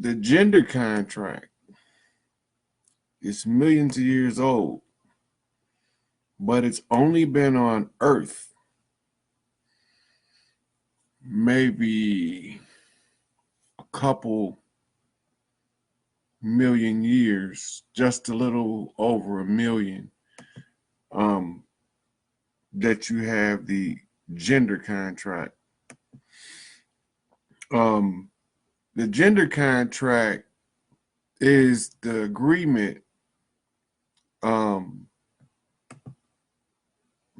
The gender contract is millions of years old, but it's only been on Earth maybe a couple million years, just a little over a million, that you have the gender contract. The gender contract is the agreement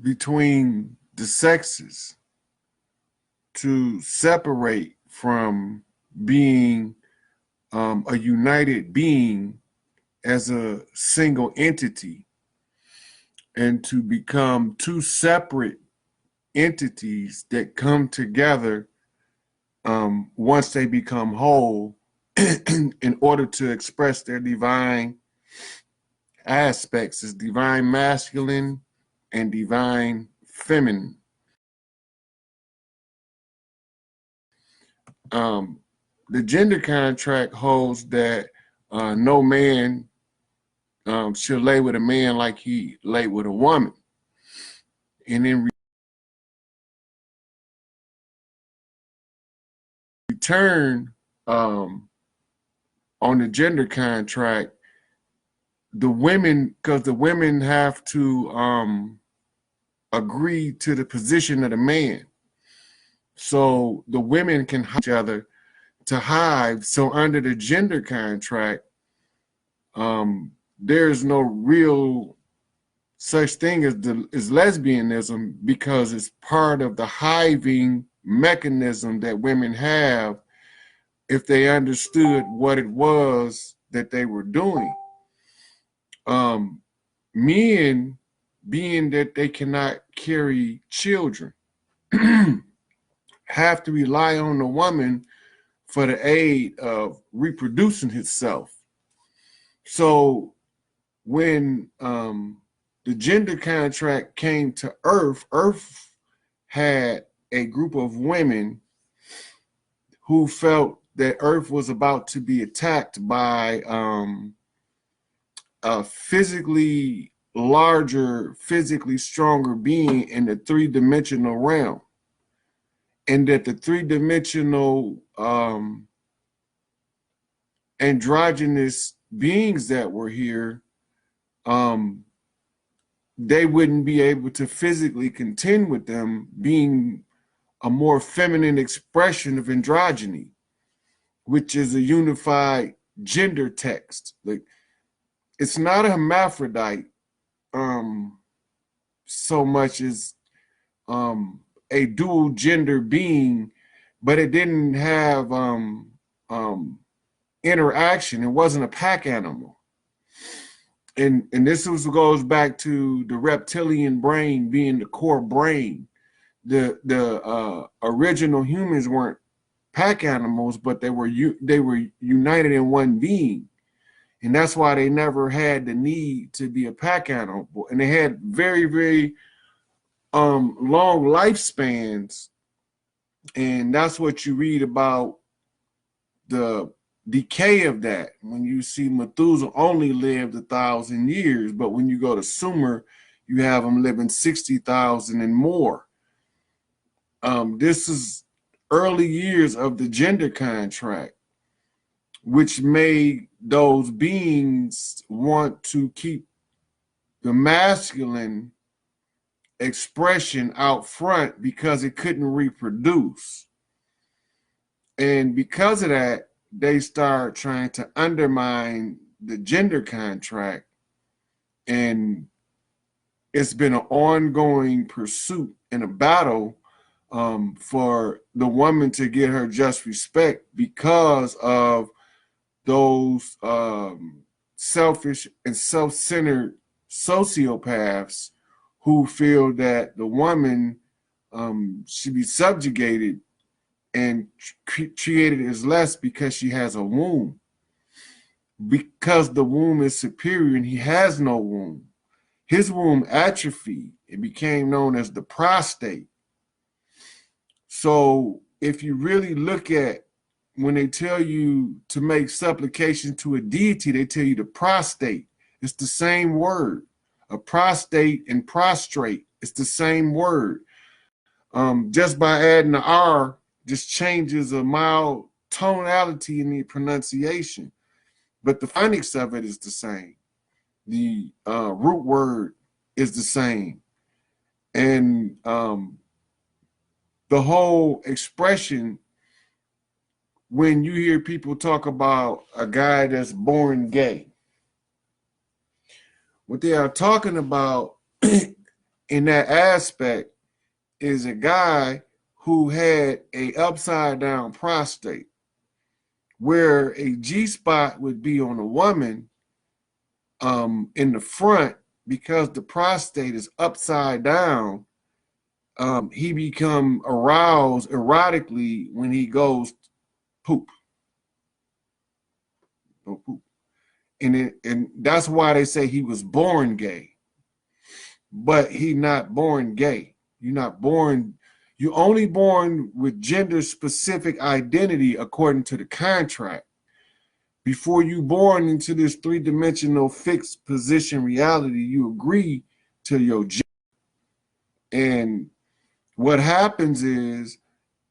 between the sexes to separate from being a united being as a single entity and to become two separate entities that come together once they become whole in order to express their divine aspects as divine masculine and divine feminine. The gender contract holds that no man should lay with a man like he lay with a woman. And in return, on the gender contract, the women, because the women have to agree to the position of the man. So the women can hire each other to hive. So under the gender contract, there's no real such thing as lesbianism, because it's part of the hiving mechanism that women have if they understood what it was that they were doing. Men, being that they cannot carry children, have to rely on the woman for the aid of reproducing itself. So when the gender contract came to Earth, Earth had a group of women who felt that Earth was about to be attacked by a physically larger, physically stronger being in the three-dimensional realm. And that the three-dimensional androgynous beings that were here, they wouldn't be able to physically contend with them being a more feminine expression of androgyny, which is a unified gender text. Like, it's not a hermaphrodite so much as a dual gender being, but it didn't have interaction. It wasn't a pack animal. And this goes back to the reptilian brain being the core brain. The original humans weren't pack animals, but they were united in one being. And that's why they never had the need to be a pack animal. And they had very, very long lifespans. And that's what you read about the decay of that. When you see Methuselah only lived 1,000 years, but when you go to Sumer, you have them living 60,000 and more. This is early years of the gender contract, which made those beings want to keep the masculine expression out front because it couldn't reproduce. And because of that, they start trying to undermine the gender contract. And it's been an ongoing pursuit and a battle for the woman to get her just respect because of those selfish and self-centered sociopaths who feel that the woman should be subjugated and treated as less because she has a womb. Because the womb is superior and he has no womb. His womb atrophied. It became known as the prostate. So if you really look at when they tell you to make supplication to a deity, they tell you to prostate. It's the same word. A prostate and prostrate, it's the same word. Just by adding the R, just changes a mild tonality in the pronunciation, but the phonics of it is the same. The root word is the same. And the whole expression, when you hear people talk about a guy that's born gay, what they are talking about in that aspect is a guy who had a upside down prostate, where a G spot would be on a woman in the front. Because the prostate is upside down, he become aroused erotically when he goes poop. Poop. And that's why they say he was born gay. But he not born gay. You're not born, you're only born with gender specific identity according to the contract. Before you born into this three-dimensional fixed position reality, you agree to your gender. And what happens is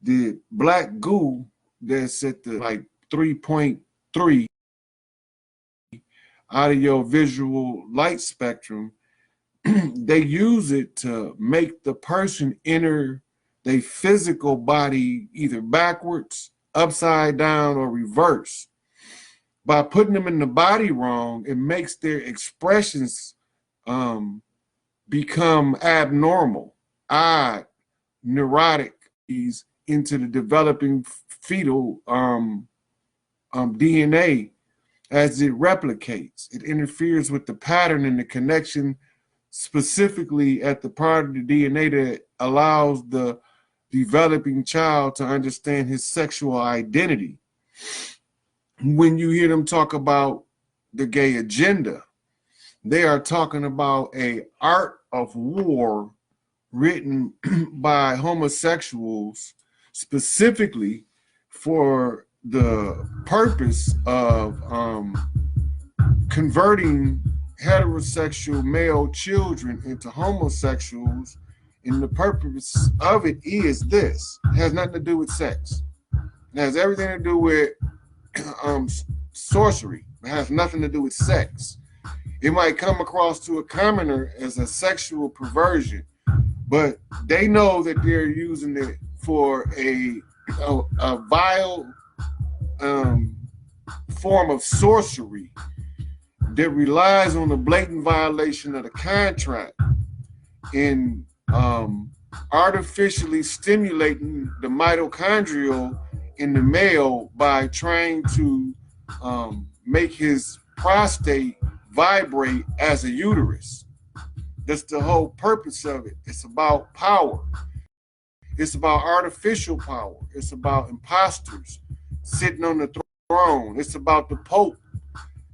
the black goo that's at the like 3.3 out of your visual light spectrum, they use it to make the person enter their physical body either backwards, upside down, or reverse. By putting them in the body wrong, it makes their expressions become abnormal, odd, neurotic, into the developing fetal DNA as it replicates. It interferes with the pattern and the connection, specifically at the part of the DNA that allows the developing child to understand his sexual identity. When you hear them talk about the gay agenda, they are talking about an art of war written by homosexuals specifically for the purpose of converting heterosexual male children into homosexuals. And the purpose of it is this. It has nothing to do with sex. It has everything to do with sorcery. It has nothing to do with sex. It might come across to a commoner as a sexual perversion, but they know that they're using it for a vile form of sorcery that relies on a blatant violation of the contract in artificially stimulating the mitochondrial in the male by trying to make his prostate vibrate as a uterus. That's the whole purpose of it. It's about power. It's about artificial power. It's about imposters sitting on the throne. It's about the Pope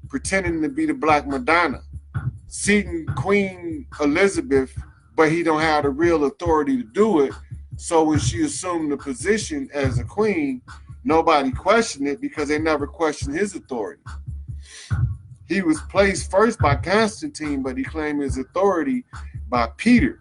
pretending to be the Black Madonna, seating Queen Elizabeth, but he don't have the real authority to do it. So when she assumed the position as a queen, nobody questioned it because they never questioned his authority. He was placed first by Constantine, but he claimed his authority by Peter.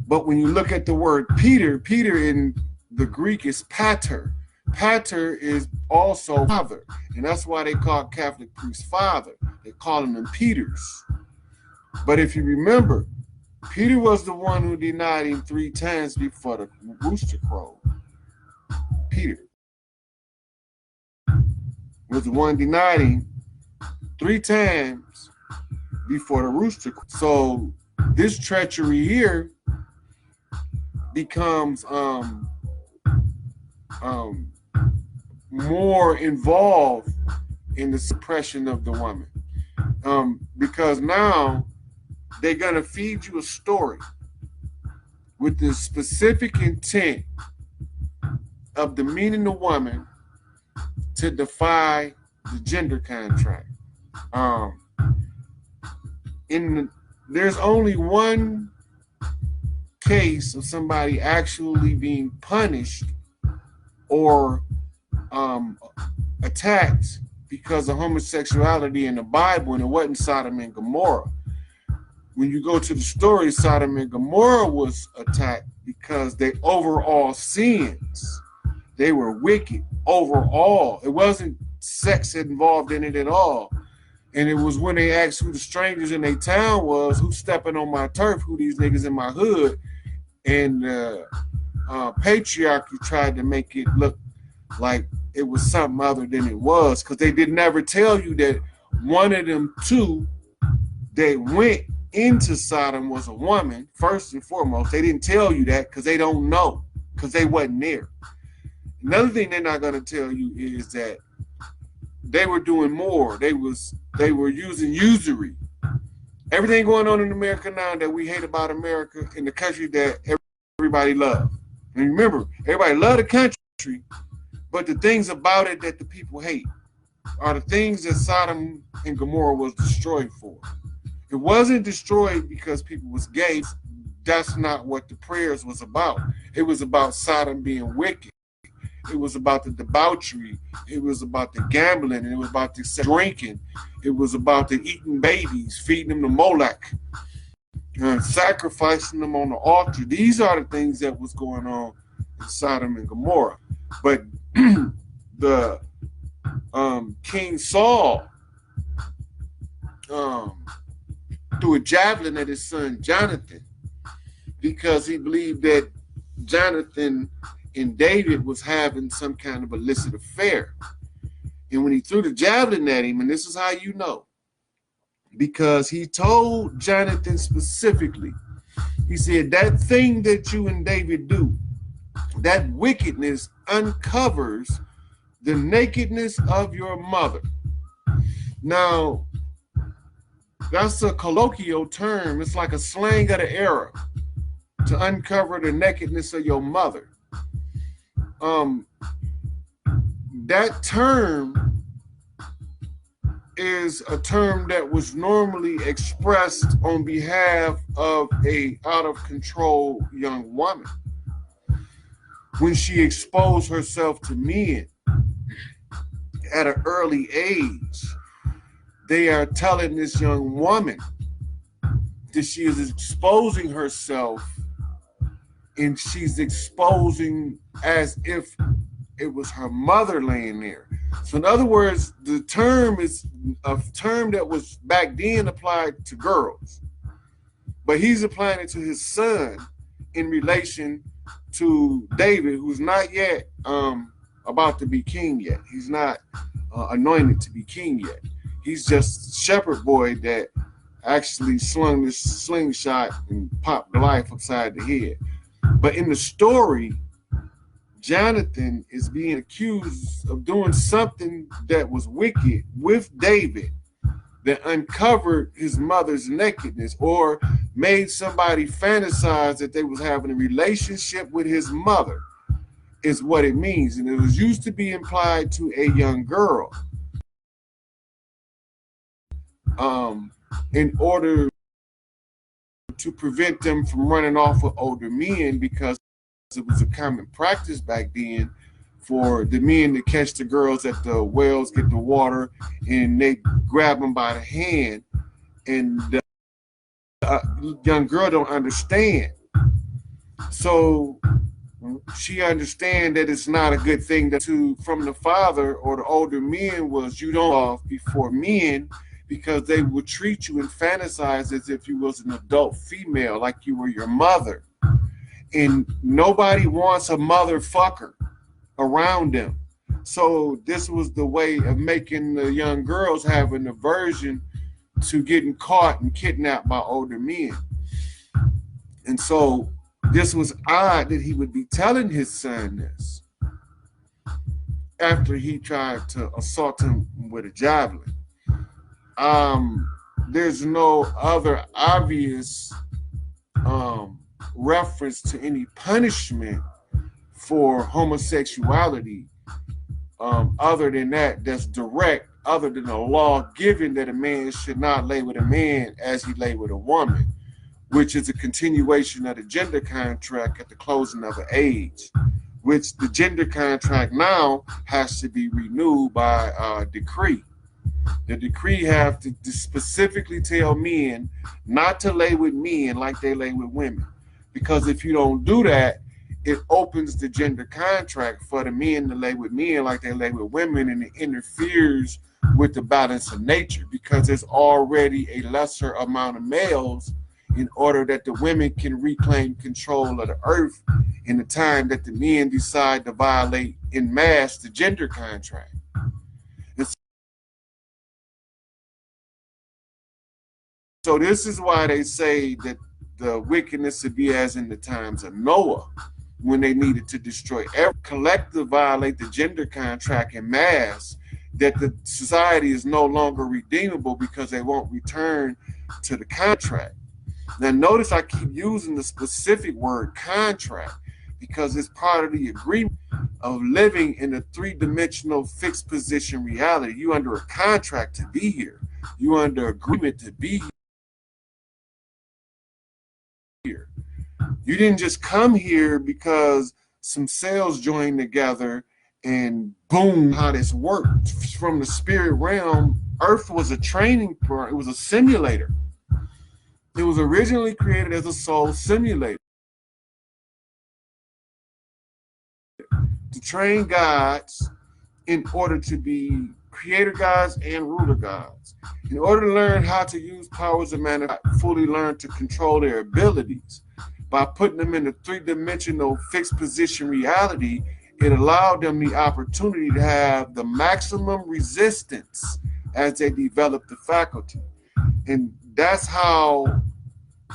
But when you look at the word Peter, Peter in the Greek is pater. Pater is also father, and that's why they call Catholic priests father. They call them Peters. But if you remember, Peter was the one who denied him 3 times before the rooster crowed. Peter was the one denied him 3 times before the rooster crowed. So this treachery here becomes more involved in the suppression of the woman, because now they're gonna feed you a story with the specific intent of demeaning the woman to defy the gender contract. There's only one case of somebody actually being punished or um, attacked because of homosexuality in the Bible, and it wasn't Sodom and Gomorrah. When you go to the story, Sodom and Gomorrah was attacked because they overall sins. They were wicked overall. It wasn't sex involved in it at all. And it was when they asked who the strangers in their town was, who's stepping on my turf, who these niggas in my hood. And patriarchy tried to make it look like it was something other than it was, because they did never tell you that one of them two that went into Sodom was a woman, first and foremost. They didn't tell you that because they don't know, because they wasn't there. Another thing they're not going to tell you is that they were doing more. They were using usury. Everything going on in America now that we hate about America, in the country that everybody loves. And remember, everybody love the country, but the things about it that the people hate are the things that Sodom and Gomorrah was destroyed for. It wasn't destroyed because people was gay. That's not what the prayers was about. It was about Sodom being wicked. It was about the debauchery. It was about the gambling. And it was about the drinking. It was about the eating babies, feeding them to Moloch, sacrificing them on the altar. These are the things that was going on in Sodom and Gomorrah. But the King Saul threw a javelin at his son Jonathan because he believed that Jonathan and David was having some kind of illicit affair. And when he threw the javelin at him, and this is how you know, because he told Jonathan specifically, he said, that thing that you and David do, that wickedness uncovers the nakedness of your mother. Now, that's a colloquial term. It's like a slang of the era, to uncover the nakedness of your mother. That term is a term that was normally expressed on behalf of a out of control young woman when she exposed herself to men at an early age. They are telling this young woman that she is exposing herself, and she's exposing as if it was her mother laying there. So in other words, the term is a term that was back then applied to girls, but he's applying it to his son in relation to David, who's not yet about to be king yet. He's not anointed to be king yet. He's just shepherd boy that actually slung this slingshot and popped Goliath upside the head. But in the story, Jonathan is being accused of doing something that was wicked with David that uncovered his mother's nakedness, or made somebody fantasize that they was having a relationship with his mother, is what it means. And it was used to be implied to a young girl in order to prevent them from running off with older men, because it was a common practice back then for the men to catch the girls at the wells, get the water, and they grab them by the hand, and the young girl don't understand. So she understand that it's not a good thing to from the father or the older men was you don't off before men, because they would treat you and fantasize as if you was an adult female, like you were your mother. And nobody wants a motherfucker around them. So this was the way of making the young girls have an aversion to getting caught and kidnapped by older men. And so this was odd that he would be telling his son this after he tried to assault him with a javelin. There's no other obvious reference to any punishment for homosexuality other than that's direct, other than a law given that a man should not lay with a man as he lay with a woman, which is a continuation of the gender contract at the closing of an age, which the gender contract now has to be renewed by decree. The decree have to specifically tell men not to lay with men like they lay with women. Because if you don't do that, it opens the gender contract for the men to lay with men like they lay with women, and it interferes with the balance of nature because there's already a lesser amount of males in order that the women can reclaim control of the earth in the time that the men decide to violate in mass the gender contract. And so this is why they say that the wickedness would be as in the times of Noah, when they needed to destroy every collective, violate the gender contract in mass, that the society is no longer redeemable because they won't return to the contract. Now notice I keep using the specific word contract because it's part of the agreement of living in a three-dimensional fixed position reality. You under a contract to be here. You under agreement to be here. You didn't just come here because some cells joined together and boom, how this worked. From the spirit realm, Earth was a training part, it was a simulator. It was originally created as a soul simulator to train gods in order to be creator gods and ruler gods. In order to learn how to use powers of man, fully learn to control their abilities. By putting them in a three-dimensional fixed position reality, it allowed them the opportunity to have the maximum resistance as they developed the faculty. And that's how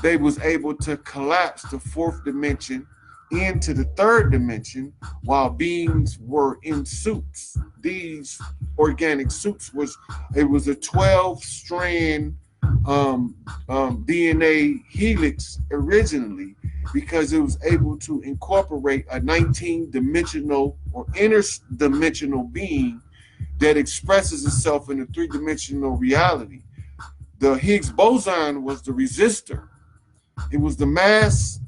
they was able to collapse the fourth dimension into the third dimension while beings were in suits. These organic suits it was a 12-strand DNA helix originally, because it was able to incorporate a 19-dimensional or interdimensional being that expresses itself in a three-dimensional reality. The Higgs boson was the resistor. It was the mass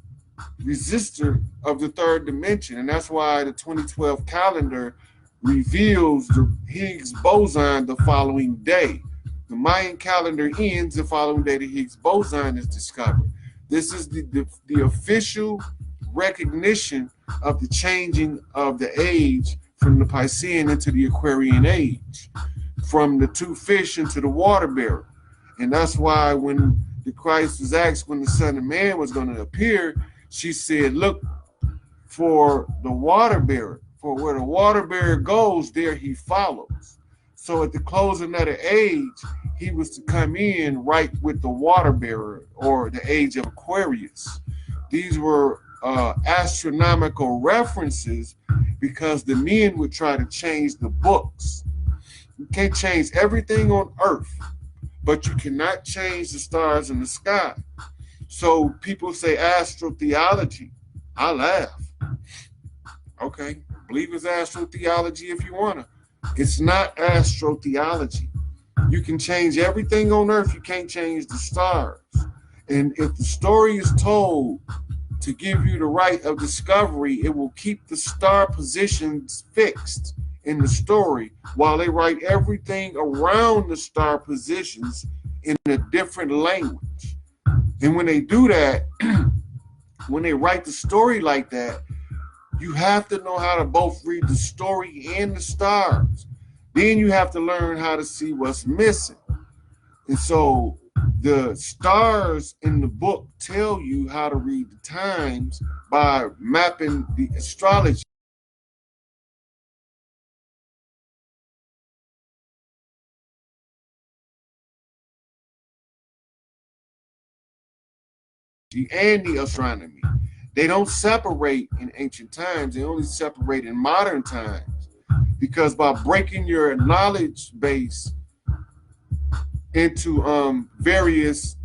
resistor of the third dimension. And that's why the 2012 calendar reveals the Higgs boson the following day. The Mayan calendar ends the following day the Higgs boson is discovered. This is the official recognition of the changing of the age from the Piscean into the Aquarian age, from the two fish into the water bearer. And that's why when the Christ was asked when the Son of Man was going to appear, she said, look for the water bearer. For where the water bearer goes, there he follows. So at the closing of the age, he was to come in right with the water bearer, or the age of Aquarius. These were astronomical references because the men would try to change the books. You can't change everything on earth, but you cannot change the stars in the sky. So people say astrotheology. I laugh. Okay, believe it's astrotheology if you want to. It's not astrotheology. You can change everything on earth. You can't change the stars. And if the story is told to give you the right of discovery, it will keep the star positions fixed in the story while they write everything around the star positions in a different language. And when they do that, when they write the story like that, you have to know how to both read the story and the stars. Then you have to learn how to see what's missing. And so the stars in the book tell you how to read the times by mapping the astrology and the astronomy. They don't separate in ancient times, they only separate in modern times. Because by breaking your knowledge base into various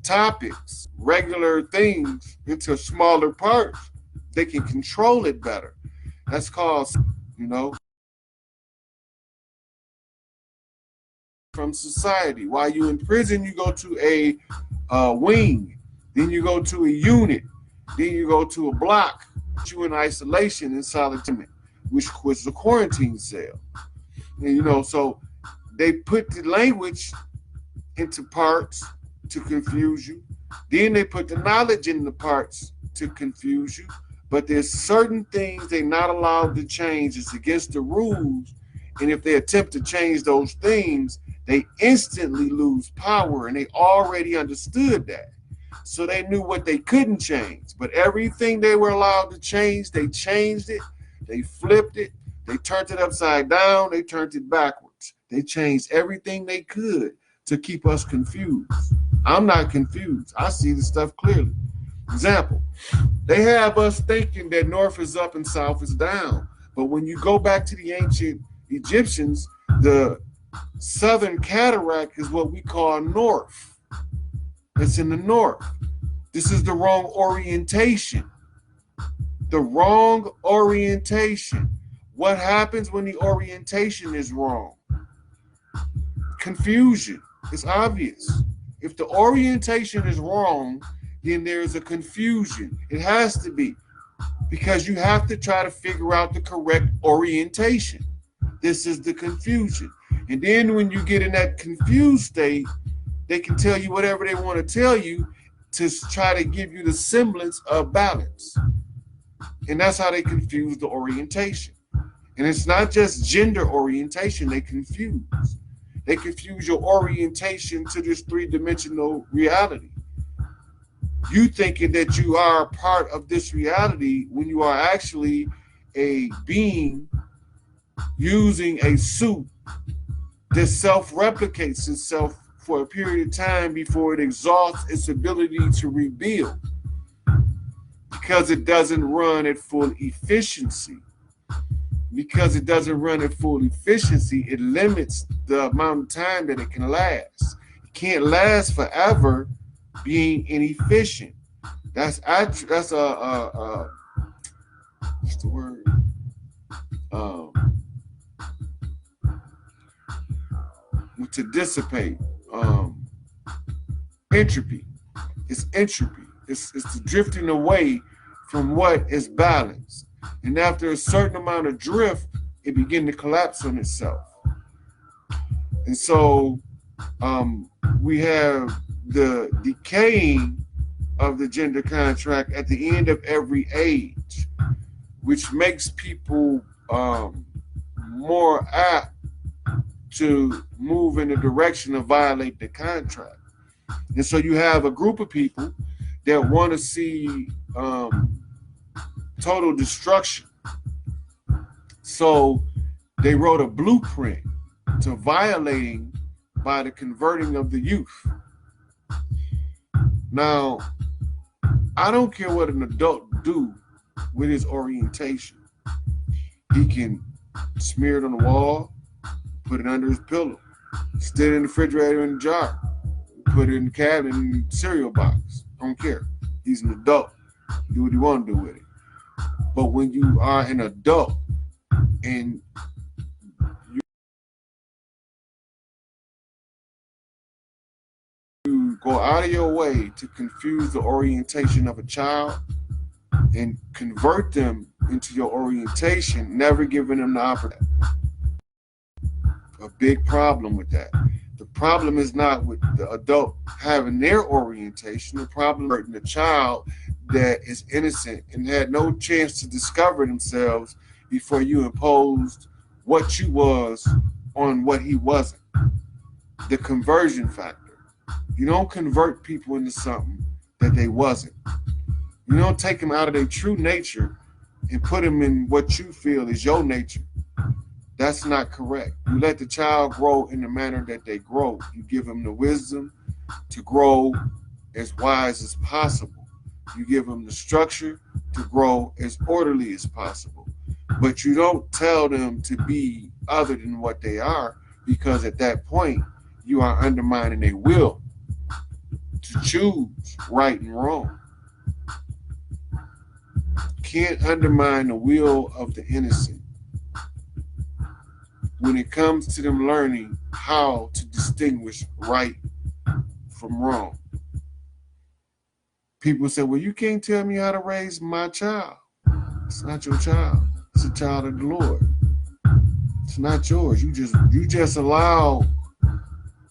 topics, regular things, into smaller parts, they can control it better. That's called, you know, from society. While you in prison, you go to a wing, then you go to a unit, then you go to a block, you in isolation in solitary, which was the quarantine cell. And so they put the language into parts to confuse you. Then they put the knowledge in the parts to confuse you. But there's certain things they're not allowed to change. It's against the rules. And if they attempt to change those things, they instantly lose power. And they already understood that. So they knew what they couldn't change. But everything they were allowed to change, they changed it. They flipped it. They turned it upside down. They turned it backwards. They changed everything they could to keep us confused. I'm not confused. I see the stuff clearly. Example, they have us thinking that north is up and south is down. But when you go back to the ancient Egyptians, the southern cataract is what we call north. It's in the north. This is the wrong orientation. The wrong orientation. What happens when the orientation is wrong? Confusion. It's obvious. If the orientation is wrong, then there's a confusion. It has to be, because you have to try to figure out the correct orientation. This is the confusion. And then when you get in that confused state, they can tell you whatever they want to tell you to try to give you the semblance of balance. And that's how they confuse the orientation. And it's not just gender orientation they confuse. They confuse your orientation to this three-dimensional reality. You thinking that you are a part of this reality when you are actually a being using a suit that self-replicates itself for a period of time before it exhausts its ability to rebuild, because it doesn't run at full efficiency. Because it doesn't run at full efficiency, it limits the amount of time that it can last. It can't last forever being inefficient. That's what's the word? To dissipate. Entropy. It's entropy. It's the drifting away from what is balanced. And after a certain amount of drift, it begins to collapse on itself. And so we have the decaying of the gender contract at the end of every age, which makes people more apt to move in the direction of violate the contract. And so you have a group of people that want to see total destruction. So they wrote a blueprint to violating by the converting of the youth. Now, I don't care what an adult do with his orientation. He can smear it on the wall, put it under his pillow, stick it in the refrigerator in a jar, put it in the cabinet in the cereal box. I don't care. He's an adult. Do what you want to do with it. But when you are an adult and you go out of your way to confuse the orientation of a child and convert them into your orientation, never giving them the opportunity. A big problem with that. The problem is not with the adult having their orientation. The problem is hurting the child that is innocent and had no chance to discover themselves before you imposed what you was on what he wasn't. The conversion factor. You don't convert people into something that they wasn't. You don't take them out of their true nature and put them in what you feel is your nature. That's not correct. You let the child grow in the manner that they grow. You give them the wisdom to grow as wise as possible. You give them the structure to grow as orderly as possible. But you don't tell them to be other than what they are, because at that point, you are undermining their will to choose right and wrong. Can't undermine the will of the innocent when it comes to them learning how to distinguish right from wrong. People say, well, you can't tell me how to raise my child. It's not your child. It's a child of the Lord. It's not yours. You just allow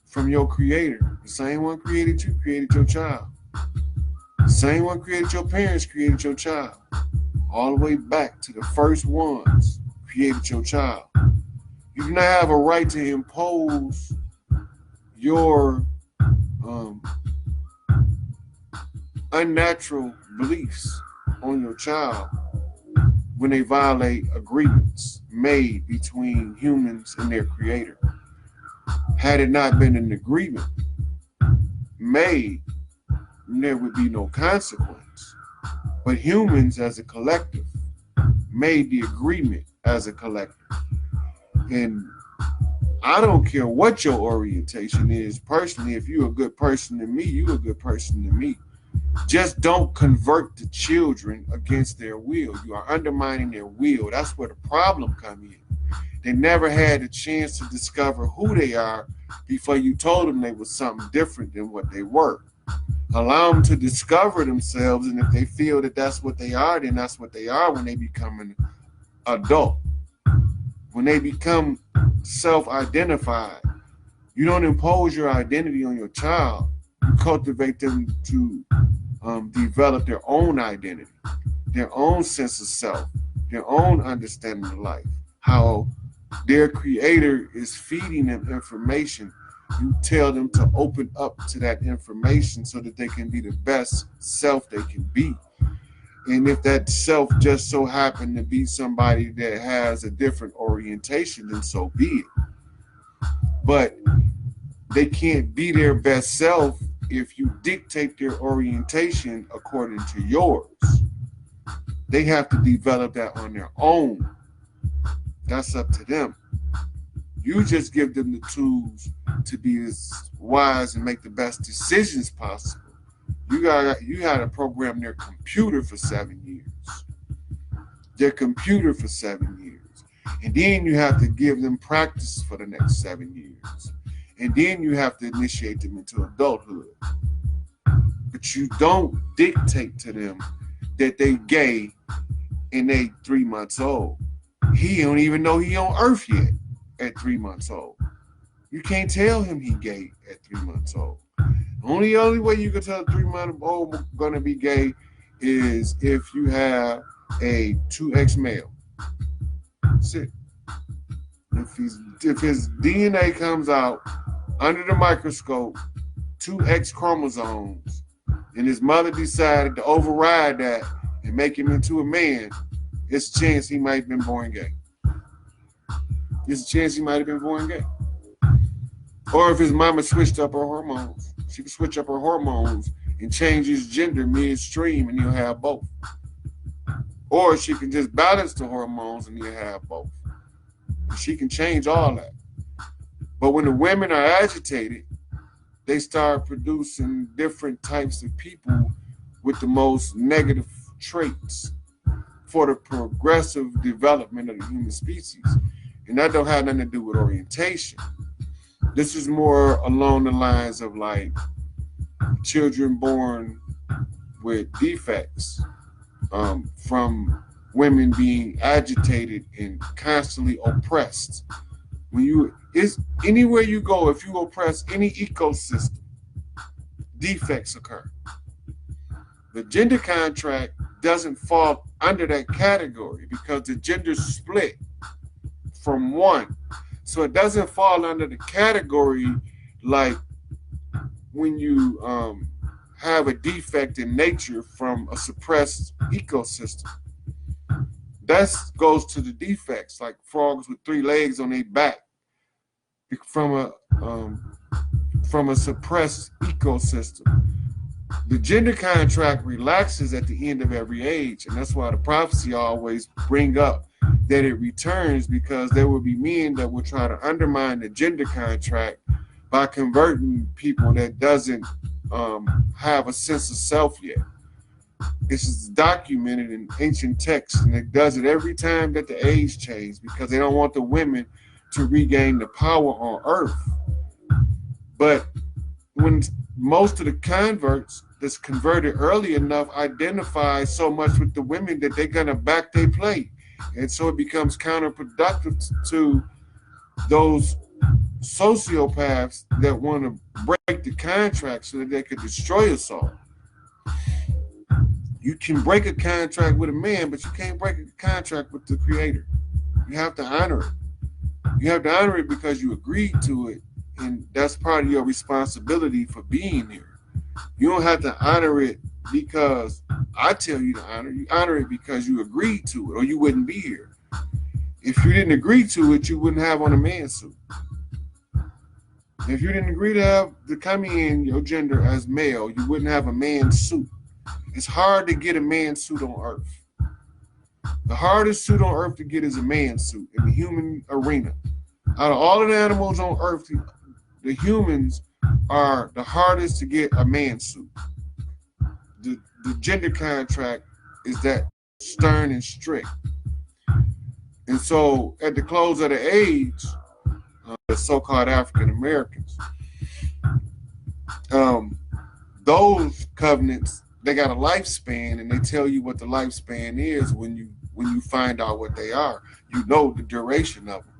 from your creator. The same one created you, created your child. The same one created your parents, created your child. All the way back to the first ones created your child. You do not have a right to impose your unnatural beliefs on your child when they violate agreements made between humans and their creator. Had it not been an agreement made, there would be no consequence. But humans as a collective made the agreement as a collective. And I don't care what your orientation is personally. If you're a good person to me, you're a good person to me. Just don't convert the children against their will. You are undermining their will. That's where the problem comes in. They never had a chance to discover who they are before you told them they were something different than what they were. Allow them to discover themselves, and if they feel that that's what they are, then that's what they are when they become an adult. When they become self-identified, you don't impose your identity on your child. You cultivate them to develop their own identity, their own sense of self, their own understanding of life, how their creator is feeding them information. You tell them to open up to that information so that they can be the best self they can be. And if that self just so happened to be somebody that has a different orientation, then so be it. But they can't be their best self if you dictate their orientation according to yours. They have to develop that on their own. That's up to them. You just give them the tools to be as wise and make the best decisions possible. You had to program their computer for 7 years. Their computer for 7 years. And then you have to give them practice for the next 7 years. And then you have to initiate them into adulthood. But you don't dictate to them that they gay and they 3 months old. He don't even know he on earth yet at 3 months old. You can't tell him he gay at 3 months old. The only way you can tell a 3 month old gonna be gay is if you have a 2X male. That's it. If his DNA comes out under the microscope, 2X chromosomes, and his mother decided to override that and make him into a man, it's a chance he might have been born gay. There's a chance he might have been born gay. Or if his mama switched up her hormones. She can switch up her hormones and change his gender midstream and he'll have both. Or she can just balance the hormones and he'll have both. She can change all that. But when the women are agitated, they start producing different types of people with the most negative traits for the progressive development of the human species. And that don't have nothing to do with orientation. This is more along the lines of like children born with defects from women being agitated and constantly oppressed. It's anywhere you go, if you oppress any ecosystem, defects occur. The gender contract doesn't fall under that category because the gender's split from one. So it doesn't fall under the category like when you have a defect in nature from a suppressed ecosystem. That goes to the defects, like frogs with 3 legs on their back from a suppressed ecosystem. The gender contract relaxes at the end of every age, and that's why the prophecy always bring up that it returns, because there will be men that will try to undermine the gender contract by converting people that doesn't have a sense of self yet. This is documented in ancient texts, and it does it every time that the age changes because they don't want the women to regain the power on earth. But when most of the converts, that's converted early enough identify so much with the women that they're gonna back their play, and so it becomes counterproductive to those sociopaths that want to break the contract so that they could destroy us all. You can break a contract with a man, but you can't break a contract with the creator. You have to honor it. You have to honor it because you agreed to it, and that's part of your responsibility for being here. You don't have to honor it because I tell you to honor. You honor it because you agreed to it, or you wouldn't be here. If you didn't agree to it, you wouldn't have on a man suit. If you didn't agree to come in your gender as male, you wouldn't have a man suit. It's hard to get a man suit on Earth. The hardest suit on Earth to get is a man suit in the human arena. Out of all of the animals on Earth, the humans are the hardest to get a man suit. The gender contract is that stern and strict. And so at the close of the age, the so-called African Americans, those covenants, they got a lifespan, and they tell you what the lifespan is when you find out what they are. You know the duration of them.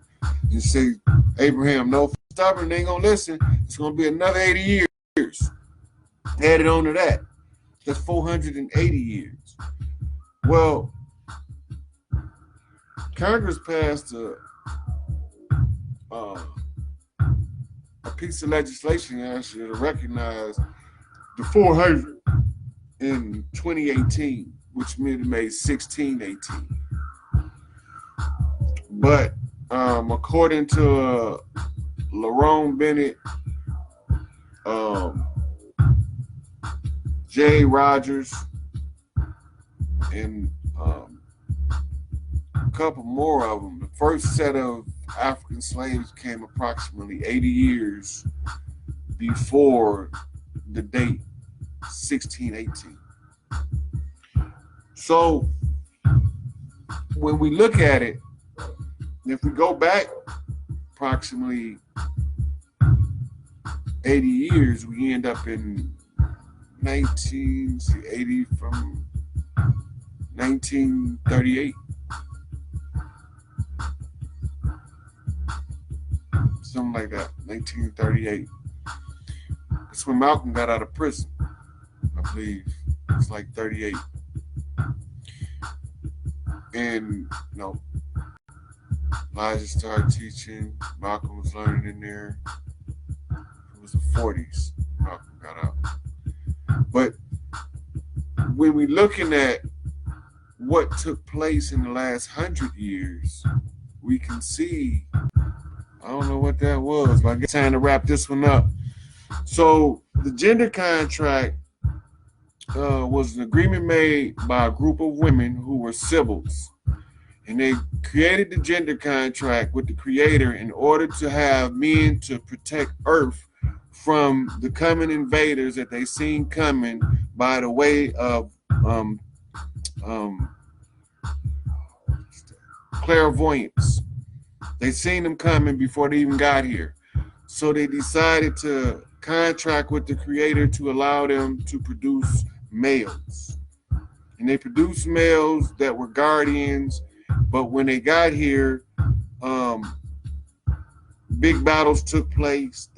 You say, Abraham, no, stubborn, they ain't gonna listen. It's gonna be another 80 years. Added on to that, that's 480 years. Well, Congress passed a piece of legislation actually to recognize the 400 in 2018, which made 1618. But according to Lerone Bennett, Jay Rogers, and a couple more of them, the first set of African slaves came approximately 80 years before the date 1618. So when we look at it, if we go back approximately 80 years, we end up in 1980 from 1938. Something like that, 1938. That's when Malcolm got out of prison, I believe. It's like 38. And, Elijah started teaching. Malcolm was learning in there. It was the 40s. Malcolm got out. But when we're looking at what took place in the last 100 years, we can see, I don't know what that was, but I guess it's time to wrap this one up. So the gender contract was an agreement made by a group of women who were Sibyls. And they created the gender contract with the creator in order to have men to protect Earth from the coming invaders that they seen coming by the way of clairvoyance. They seen them coming before they even got here. So they decided to contract with the creator to allow them to produce males. And they produced males that were guardians, but when they got here, big battles took place,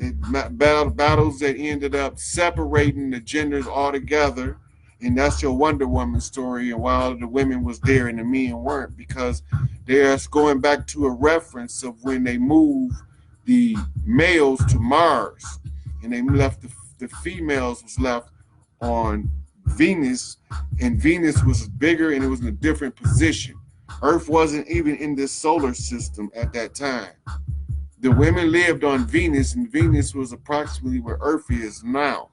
battles that ended up separating the genders altogether. And that's your Wonder Woman story, and while the women was there and the men weren't, because they're going back to a reference of when they moved the males to Mars, and they left the females was left on Venus, and Venus was bigger and it was in a different position. Earth wasn't even in this solar system at that time. The women lived on Venus, and Venus was approximately where Earth is now,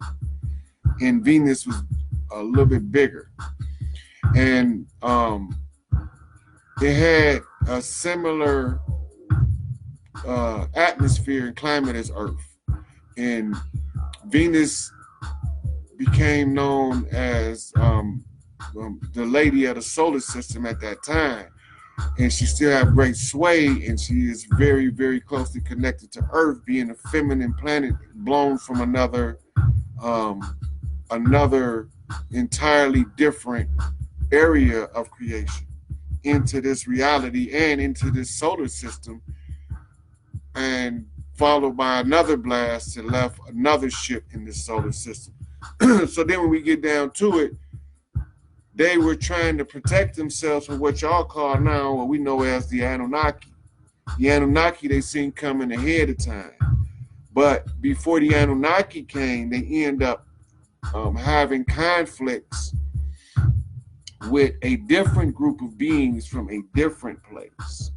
and Venus was a little bit bigger, and it had a similar atmosphere and climate as Earth. And Venus became known as the lady of the solar system at that time, and she still had great sway, and she is very, very closely connected to Earth, being a feminine planet blown from another another entirely different area of creation into this reality and into this solar system, and followed by another blast that left another ship in the solar system. So then when we get down to it, they were trying to protect themselves from what y'all call now what we know as the Anunnaki. The Anunnaki they seen coming ahead of time. But before the Anunnaki came, they end up having conflicts with a different group of beings from a different place.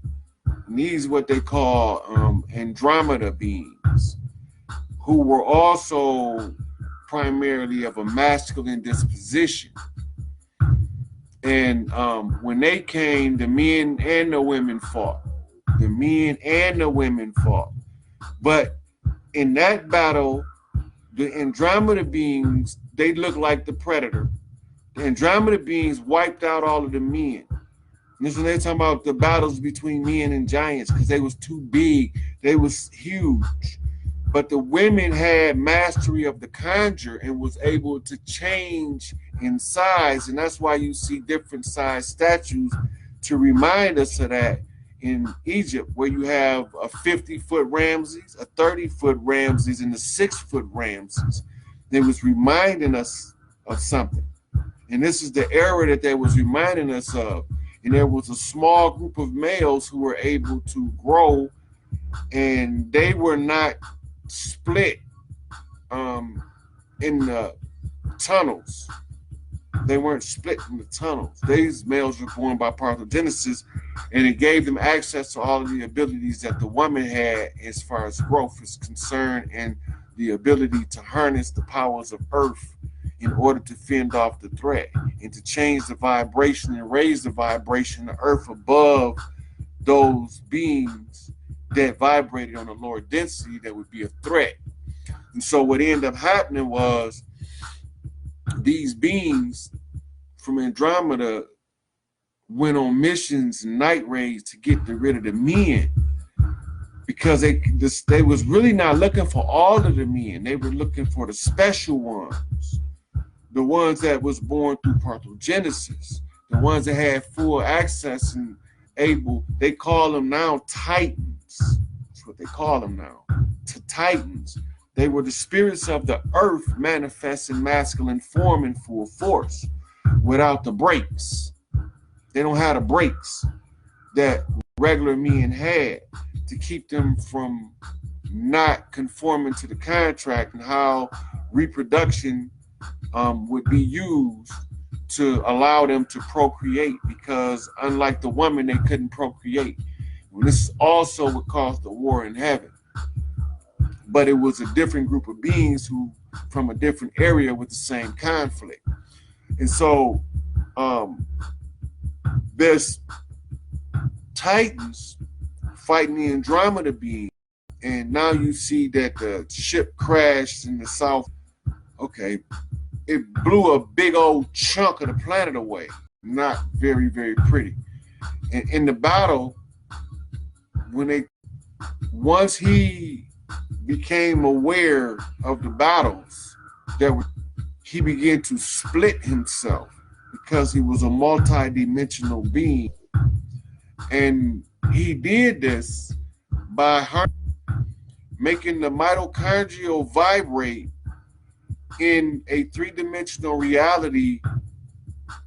And these are what they call Andromeda beings, who were also primarily of a masculine disposition. And when they came, the men and the women fought. The men and the women fought. But in that battle, the Andromeda beings, they looked like the predator. The Andromeda beings wiped out all of the men. And this is when they're talking about the battles between men and giants, because they was too big. They was huge. But the women had mastery of the conjure and was able to change in size. And that's why you see different size statues to remind us of that in Egypt, where you have a 50-foot Ramses, a 30-foot Ramses, and a 6-foot Ramses. They was reminding us of something. And this is the era that they was reminding us of. And there was a small group of males who were able to grow, and they were not split in the tunnels. They weren't split in the tunnels. These males were born by parthenogenesis, and it gave them access to all of the abilities that the woman had as far as growth is concerned, and the ability to harness the powers of earth in order to fend off the threat and to change the vibration and raise the vibration of earth above those beings that vibrated on a lower density that would be a threat. And so what ended up happening was these beings from Andromeda went on missions and night raids to get rid of the men, because they was really not looking for all of the men. They were looking for the special ones, the ones that was born through parthenogenesis, the ones that had full access and able. They call them now Titans. That's what they call them now, to Titans. They were the spirits of the earth manifest in masculine form in full force without the brakes. They don't have the brakes that regular men had to keep them from not conforming to the contract and how reproduction would be used to allow them to procreate, because unlike the woman, they couldn't procreate. And this also would cause the war in heaven. But it was a different group of beings who from a different area with the same conflict. And so there's Titans fighting the Andromeda being, and now you see that the ship crashed in the south. Okay, it blew a big old chunk of the planet away. Not very, very pretty. And in the battle, once he became aware of the battles, he began to split himself, because he was a multi-dimensional being. And he did this by making the mitochondrial vibrate in a three-dimensional reality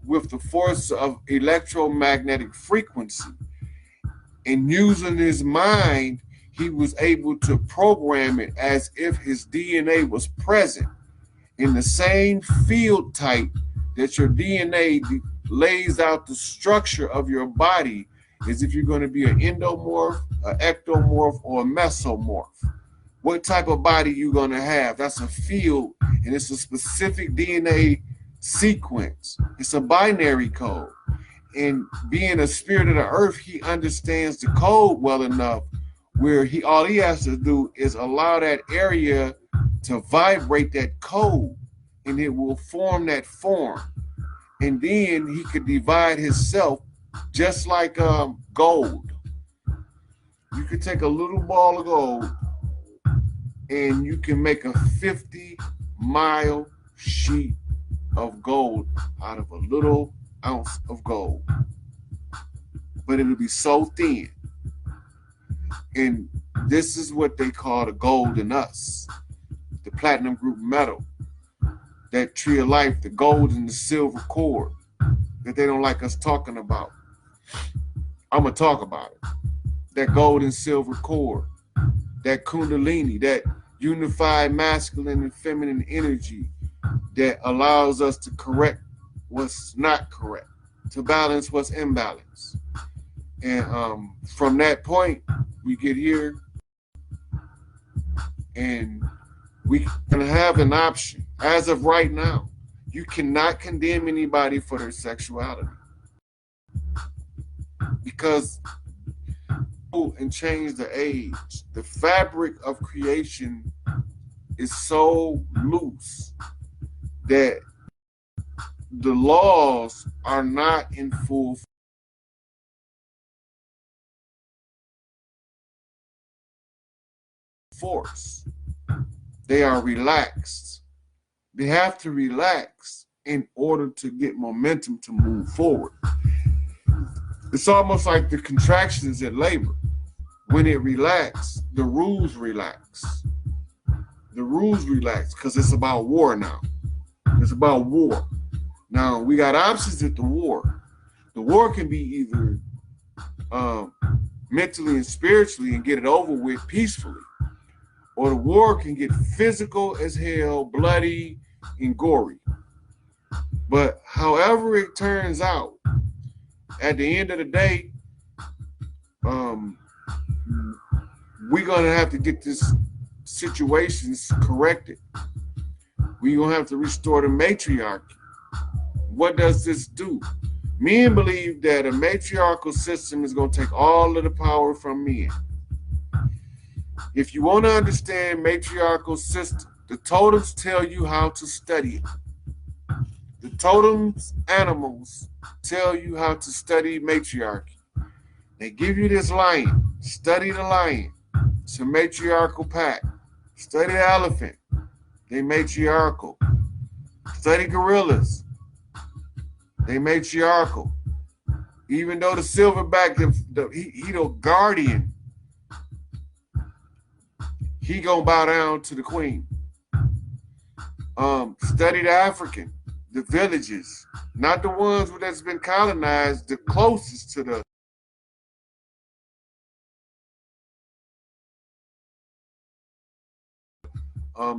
with the force of electromagnetic frequency. And using his mind, he was able to program it as if his DNA was present in the same field type that your DNA lays out the structure of your body, as if you're going to be an endomorph, an ectomorph, or a mesomorph. What type of body you're going to have? That's a field, and it's a specific DNA sequence. It's a binary code. And being a spirit of the earth, he understands the code well enough where all he has to do is allow that area to vibrate that code, and it will form that form. And then he could divide himself just like gold. You could take a little ball of gold and you can make a 50-mile sheet of gold out of a little ounce of gold. But it'll be so thin. And this is what they call the gold in us, the platinum group metal, that tree of life, the gold and the silver cord that they don't like us talking about. I'm going to talk about it. That gold and silver cord, that kundalini, that unified masculine and feminine energy that allows us to correct what's not correct, to balance what's imbalanced. And from that point, we get here and we can have an option. As of right now, you cannot condemn anybody for their sexuality, because and change the age. The fabric of creation is so loose that the laws are not in full force. They are relaxed. They have to relax in order to get momentum to move forward. It's almost like the contractions at labor. When it relaxes, the rules relax. The rules relax because it's about war now. It's about war. Now, we got options at the war. The war can be either mentally and spiritually and get it over with peacefully, or the war can get physical as hell, bloody and gory. But however it turns out, at the end of the day, we're going to have to get this situations corrected. We're going to have to restore the matriarchy. What does this do? Men believe that a matriarchal system is going to take all of the power from men. If you want to understand matriarchal system, the totems tell you how to study it. The totems, animals, tell you how to study matriarchy. They give you this lion. Study the lion. It's a matriarchal pack. Study the elephant. They matriarchal. Study gorillas. They matriarchal. Even though the silverback, he the guardian, he gonna bow down to the queen. Study the African, the villages, not the ones that's been colonized, the closest to the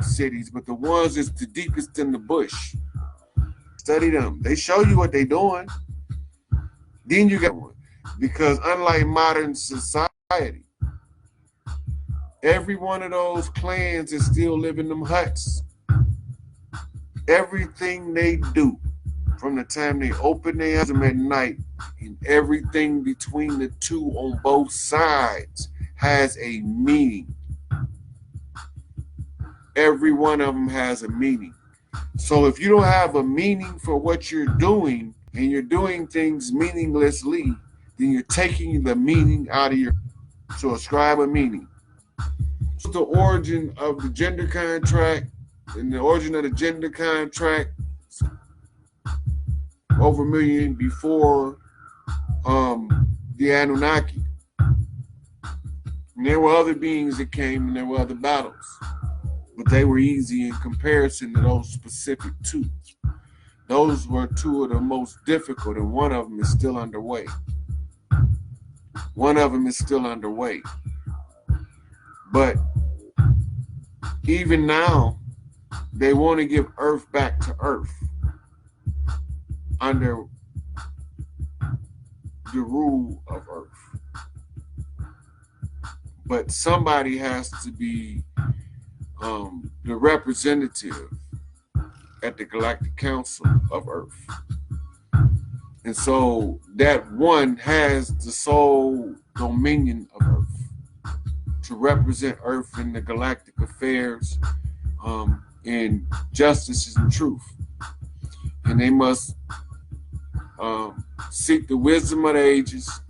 cities, but the ones that's the deepest in the bush. Study them. They show you what they're doing. Then you get one. Because unlike modern society, every one of those clans is still living in them huts. Everything they do, from the time they open their eyes at night, and everything between the two on both sides has a meaning. Every one of them has a meaning. So if you don't have a meaning for what you're doing, and you're doing things meaninglessly, then you're taking the meaning out of your. So ascribe a meaning. So the origin of the gender contract, and the origin of the gender contract over a million before the Anunnaki. And there were other beings that came, and there were other battles, but they were easy in comparison to those specific two. Those were two of the most difficult, and one of them is still underway. One of them is still underway. But even now, they want to give Earth back to Earth under the rule of Earth. But somebody has to be the representative at the Galactic Council of Earth. And so that one has the sole dominion of Earth to represent Earth in the galactic affairs, in justice and truth. And they must seek the wisdom of the ages,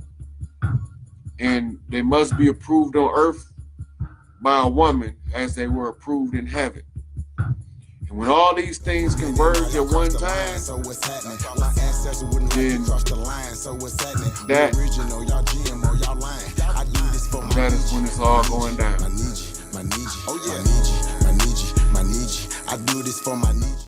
and they must be approved on Earth by a woman as they were approved in heaven. And when all these things converge at one time, then that is when it's all going down. I do this for my